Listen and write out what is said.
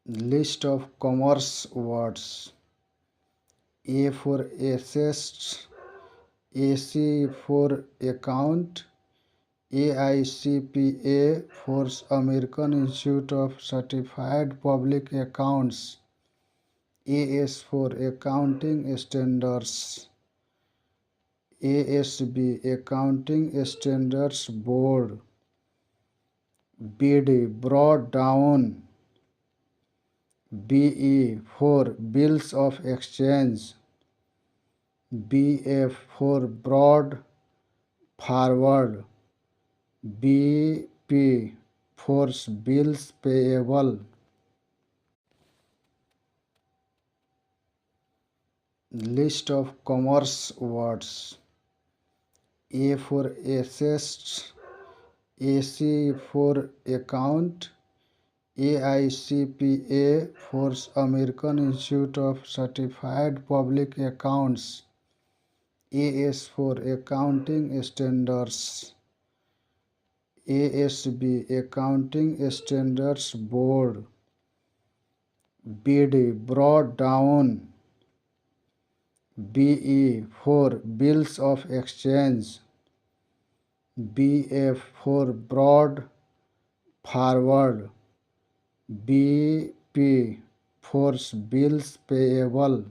List of commerce words. A for assets, AC for account, AICPA for American Institute of Certified Public Accounts, AS for Accounting Standards, ASB Accounting Standards Board, BD brought down, BE for bills of exchange, BF for brought forward, BP for bills payable. List of commerce words. A for assets, AC for account, AICPA for American Institute of Certified Public Accounts, AS for Accounting Standards, ASB Accounting Standards Board, BD brought down, BE for bills of exchange, BF for brought forward, BP for bills payable.